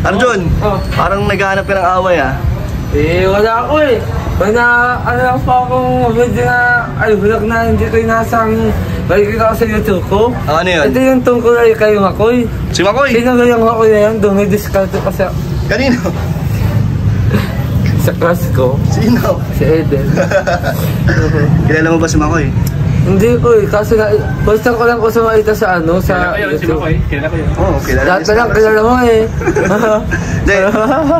Arjun, parang naghahanap ka ng away ah. Wala ako eh. Ano pa akong video na, vlog na hindi ko inasang nakikita ko sa YouTube ko. Ano yun? Ito yung tungkol ay kay Makoy. Si Makoy? Sino yung Makoy na yan? Dumidiscount pa sa... Kanino? Sa class ko. Sino? Si Eden. Kilala mo ba si Makoy? Hindi ko eh, kaso na, basta ko lang ko sumakita sa ano, sa si Makoy? Kilala ko yun. Oo, kilala lahat na lang, kilala mo eh. Hindi,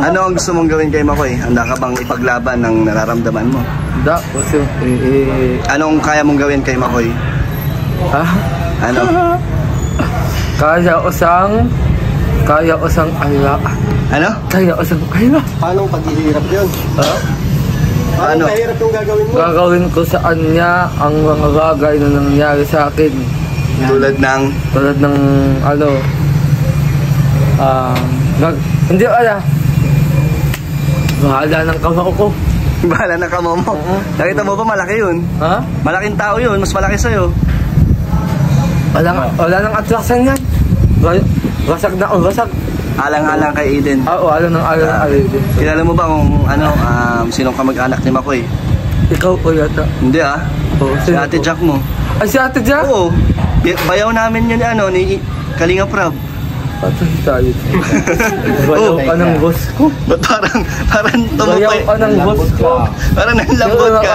ano ang gusto mong gawin kay Makoy? Handa ka bang ipaglaban ng nararamdaman mo? Da, kasi Anong kaya mong gawin kay Makoy? ha? Ano? Kaya ko sang ala. Ano? Kaya ko sang ala. Paano paghihirap yun? Ha? Ano? Mahirap yung gagawin mo. Gagawin ko sa kanya ang mga bagay na nangyari sa akin. Tulad ng... Tulad ng ano, hindi ala. Bahala ng kamao ko. Bahala na kamo mo. Nakita mo ba malaki yun? Ha? Malaking tao yun, mas malaki sa'yo. Wala nang attraction yan. Basag na ako, basag. Alang-alang kay Eden. Oo, alam ng Eden. Kilala mo ba kung ano, sinong kamag-anak ni Makoy? Ikaw po yata. Hindi ah. Oo, Si Ate Jack mo. Ay, si Ate Jack? Oo. Bayaw namin yun ni Kalinga Prab. Patay tayo. Bayaw ka ng boss ko. Ba't parang Bayaw ka ng boss ko. Parang nanlambot ka.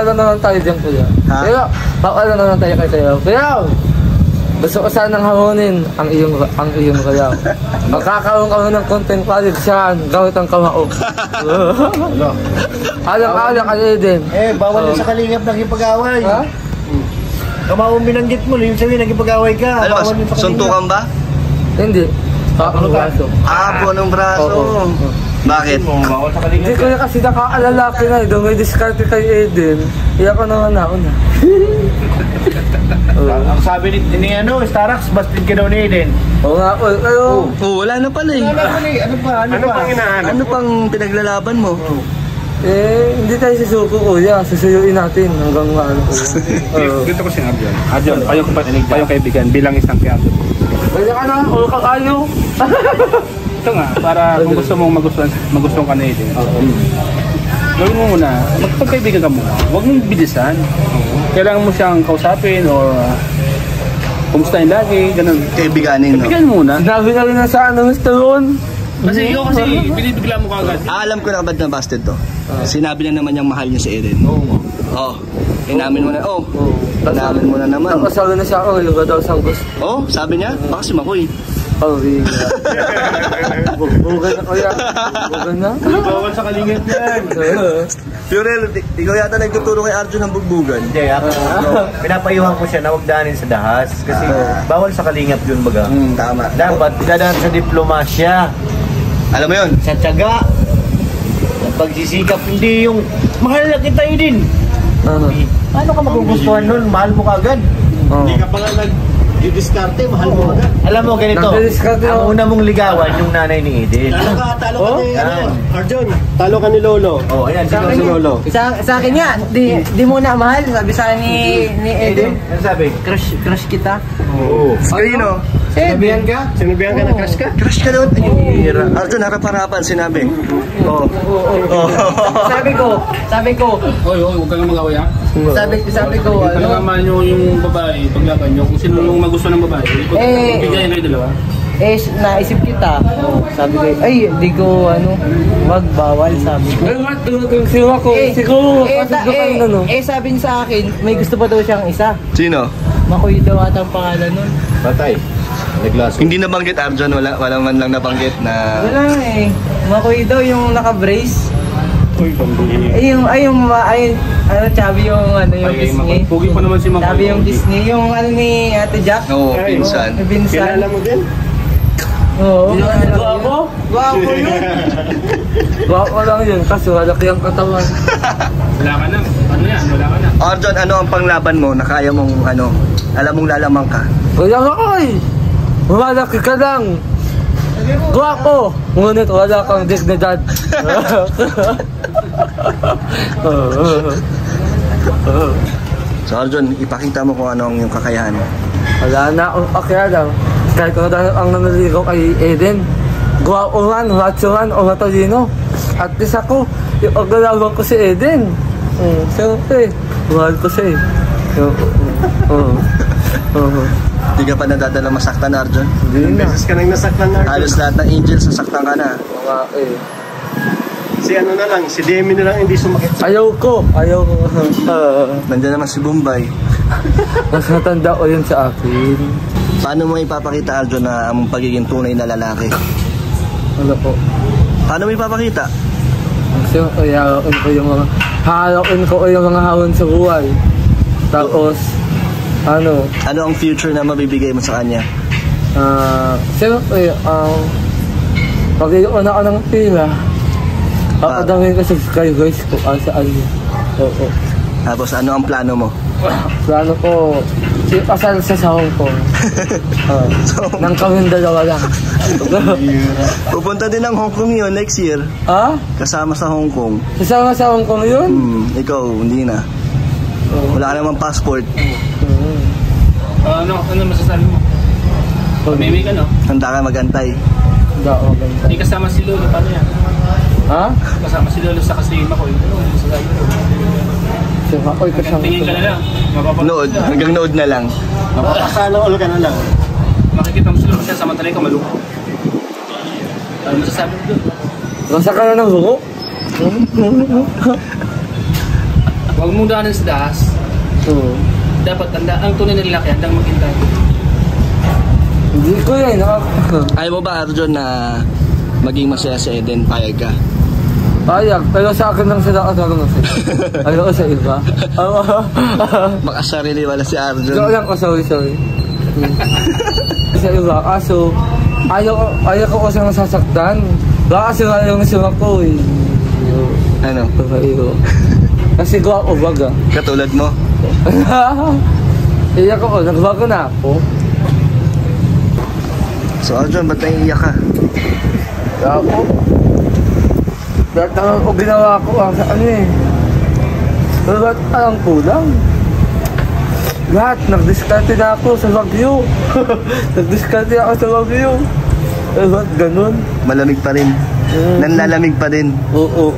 Ano naman tayo dyan, kuya? Ha? Kaya, ano naman tayo kay Kuya? Kuya! Gusto ko sanang hamunin ang iyong kayaw. Magkakaroon kami ng content quality saan, gawit ang kamao. Alang-alang ka Eden. Bawal na sa kalingap nagipag-away. Ha? Kamao binanggit mo, yung sabihin nagipag-away ka. Ano ba, suntukan ba? Hindi. Pakang braso. Po ng braso. Oo. Bakit? Hindi ko na kasi nakaalalaki na eh. May diskarte kay Eden. Iya ko naman nauna. Ang sabi ni Starax, bastid ka daw ni Eden. Oo nga po. Pero... Wala na pala eh. Ano pa? Ano pang pinaglalaban mo? Hindi tayo susuko kuya. Susuyuin natin hanggang ano. Dito ko si Arjun. Arjun, kayong kaibigan bilang isang kaya. Kaya ka na, o kakayo. Ito nga, para kung gusto mong magustuhan ka na Eden. Gawin mo muna, magpagkaibigan ka muna. Huwag mong bilisan. Kailangan mo siyang kausapin or kumustahin lagi, ganun. Kaibiganin, no? Kaibigan muna. Sinabi na rin na sa ano, Mr. Ron. Kasi ikaw kasi, binibigla mo kagad. Alam ko na ba't na busted to. Sinabi na naman niyang mahal niya si Eden. Oo. Inamin mo na. Inamin mo na naman. Nakasabi na siya ako, yung daw sang gusto. Sabi niya, baka si Makoy. Bugan na kuya. Bugan na. Bawal sa kalingap yan. Fiorel, ikaw yata nagtuturo kay Arjun ng bugbugan. Hindi, ako. Pinapayuhan ko siya na huwag daanin sa dahas. Kasi bawal sa kalingap yun baga. Tama. Dapat dadaan sa diplomasya. Alam mo yun? Sa tiyaga. Sa pagsisikap, hindi yung mahal na kita Eden. Paano ka magugustuhan nun? Mahal mo kagad. Hindi ka pa nga nag-diskarte, mahal mo agad. Alam mo ganito, Nag-diskarte ang una mong ligawan yung nanay ni Eden. Talo ka ni Arjun, talo ka ni Lolo. Ayan, Sa si Lolo. Sa akin nga, di mo na mahal, sabi sa akin ni Eden. Ano sabi? Crush kita. Oo. Kanino? Sinabihan ka? Sinabihan ka na crush ka? Crush ka doon. Arjun, harap-harapan sinabi. Sabi ko, Hoy, huwag kang mag-away ha. sabi ko, Palagaman nyo yung babae, paglaban nyo, kung sino yung magusto ng babae, bigyan kayo dalawa. naisip kita. Sabi ko, ay, di ko, wag bawal, sabi ko. Ay, what? Siwa ko. Siguro, Sabi niya sa akin, may gusto pa daw siyang isa. Sino? Makoy daw ata ang pangalan nun. Patay. Naglaso. Hindi nabanggit Arjun, wala man lang nabanggit na... Wala eh. Makoy daw yung naka-brace. Sabi yung Disney. Pugi pa naman si Makoy. Sabi yung Disney, yung ni Ate Jack. Oo, pinsan. Kilala mo din? Oo. Guwapo? Guwapo yun. Guwapo lang yun, kasi malaki ang katawan. Wala ka na. Ano yan? Wala ka na. Arjun, ano ang panglaban mo na kaya mong alam mong lalamang ka? Kuya Makoy! Malaki ka lang! Guwapo! Ngunit wala kang dignidad. So Arjun, ipakita mo kung ano ang iyong kakayahan. Wala na akong pakialam. Kahit kung ang nanaligaw kay Eden. guwapuhan, machuhan, o matalino. At least ako, yung agalawan ko si Eden. Siyempre, mahal ko siya eh. Hindi ka pa nadadala masaktan, Arjun? Hindi na. Beses ka nang nasaktan na. Halos lahat ng angels sasaktan ka na. Mga eh. Si ano na lang, si Demi na lang hindi sumakit. Ayaw ko. Nandiyan naman si Bombay. Mas natanda ko yun sa akin. Paano mo ipapakita, Arjun, na ang pagiging tunay na lalaki? Ano po? Paano mo ipapakita? Kasi haharoin ko yung mga hawon sa buhay. Tapos, Ano ang future na mabibigay mo sa kanya? siyempre, pag-iyon ako ng pila, kakadangin ko sa guys ko, saan niya. Oo. Tapos ano ang plano mo? Plano ko, kasal sa Hong Kong. So, Nang kaming dalawa lang. pupunta din ng Hong Kong yun next year. Ha? Kasama sa Hong Kong. Kasama sa Hong Kong yun? Ikaw, hindi na. Wala ka namang passport. Ano masasabi mo? Pamimig ka, no? Handa ka magantay. Hindi ako maganda. Hindi kasama si Lolo, paano yan? Ha? Kasama si Lolo sa kasima ko. Ano masasabi mo? Siya ako'y kasama Tingin ka na lang. Nood, hanggang nood na lang. Mapapasalo all ka na lang. Makikita mo si Lolo siya, samantalay ka malungkot. Ano masasabi mo doon? Nasa ka na ng buko? Huwag mong daanan sa daas. Oo. Dapat ang tunay na lalaki, handang maghintay. Hindi ko yan. Ayaw mo ba, Arjun, na maging masaya si Eden? Payag ka? Payag, pero sa akin lang sila kasama kasi. Ayaw ko sa iba. Makasarili wala si Arjun. Ikaw lang ko, sorry. Sa iba, kaso, ayaw ko kasi nasasaktan. Baka kasi wala yung nasumak ko eh. Ano? Ayaw. Kasi gawa ko baga. Katulad mo? Iyak ako, nagbago na ako. So, Arjun, ba't naiiyak ka? Kaya ako. Lahat naman ko ginawa ko sa ano eh. Pero ba't alang kulang? Lahat, nag-discarte na ako sa Baguio. Nag-discarte ako sa Baguio. Pero ba't ganun? Malamig pa rin. Nanlalamig pa din. Oo.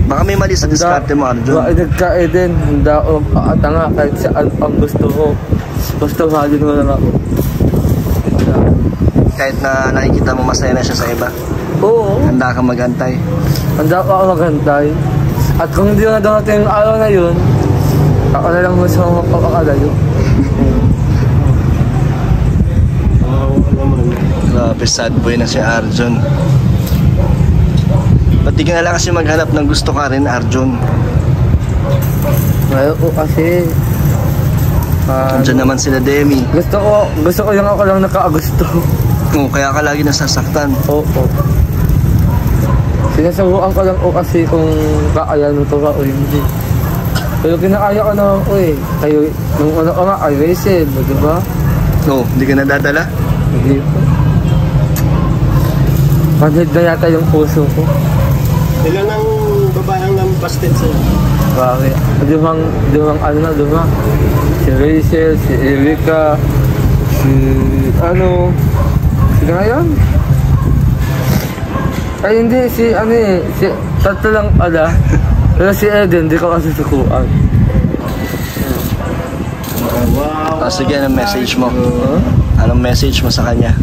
Baka may mali sa diskarte mo, Arjun. Baka nagka-Eden, hindi ako makatanga kahit saan ang gusto ko. Basta mahalin mo lang ako. Kahit na nakikita mo masaya na siya sa iba, Oo. handa kang magantay. Handa ko ako maghantay. At kung hindi na dumating yung araw na yun, ako na lang mas mapapakalayo. Grabe, sad boy na si Arjun. Ba't di ka na lang kasi maghanap ng gusto ka rin, Arjun? Ngayon ko kasi... Andiyan naman sila Demi. Gusto ko yung ako lang nakaagusto. Kaya ka lagi nasasaktan. Oo. Sinasabukan ko lang kasi kung kaya nito ka o hindi. Pero kinakaya ko naman ko eh. Kayo, nung una ko nga, I wrestled, di ba? Hindi ka nadadala? Hindi po. Panhid na yata yung puso ko. Ilan ang babaeng nang busted sa'yo? Bakit? Lumang si Rachel, si Erika, sino nga yun? Ay hindi, si tatlo lang pala. Pero si Eden, di ko kasi sukuan. Wow. Sige, anong message mo? Anong message mo sa kanya?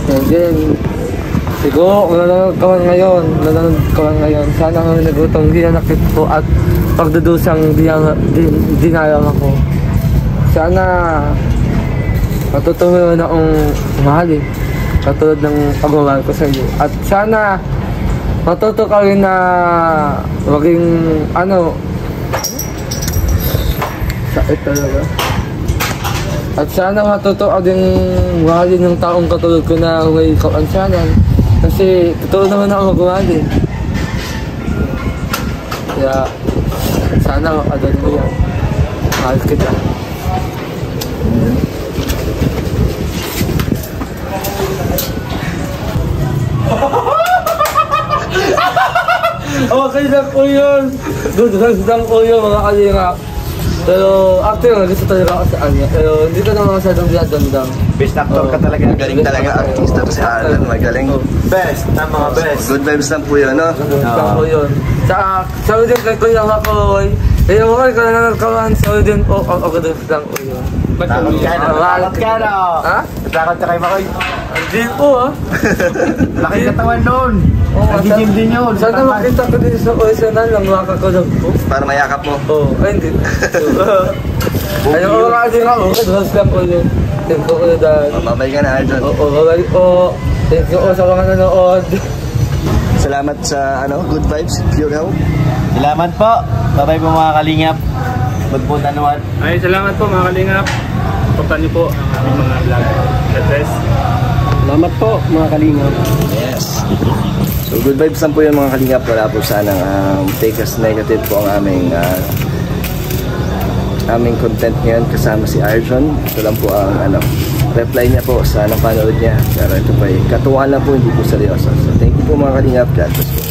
Eden, siguro, kung nanonood ka ngayon, sana kung nagutong hinanakit ko at pagdudusang dinayang ako. Sana matutuwa na akong mahalin, katulad ng pagmamahal ko sa iyo. At sana matuto ka rin na maging sakit talaga. At sana matuto ka din mahalin ng taong katulad ko na may kapansanan. Kasi totoo naman ako magmahal eh. Kaya sana makadal mo yan. Mahal kita. Okay lang po yun. Good vibes lang po yun mga kalinga. Pero actually gusto talaga ako sa kanya. Pero hindi ko naman masyadong dinadamdam. Best actor ka talaga. Magaling talaga artista to si Arlan. Magaling. Best, na mga best. Good vibes lang po yun, no? Ako yun. Sabi din kay Kuya Makoy, kaya mo kayo na nagkawan, sabi din po, ako din lang po yun. Takot ka na. Takot ka na. Ha? Takot ka kay Makoy. Hindi po ah. Laki katawan doon. Oo, Nag-gym din yun. Sana makita ko din sa personal, lang makakakulog po. Para mayakap mo. Oo, ay hindi. Ayun ko kasi nga, kasi lang ko yun. Thank you ko dahil. Mababay ka na, Arjon. Oo, babay po. Thank you ko sa mga nanood. Salamat sa good vibes, Pure Health. Salamat po. Bye-bye po mga kalingap. Magpunta naman. Ay, salamat po mga kalingap. Supportan niyo po ang aming mga vlog. God bless. Salamat po mga kalingap. Yes. So good vibes lang po yung mga kalingap. Wala po sanang take as negative po ang aming content ngayon kasama si Arjon. Ito lang po ang reply niya po sa napanood niya. Pero ito po ay katuwaan lang po, hindi po seryoso. So thank you po mga kalingap. God bless po.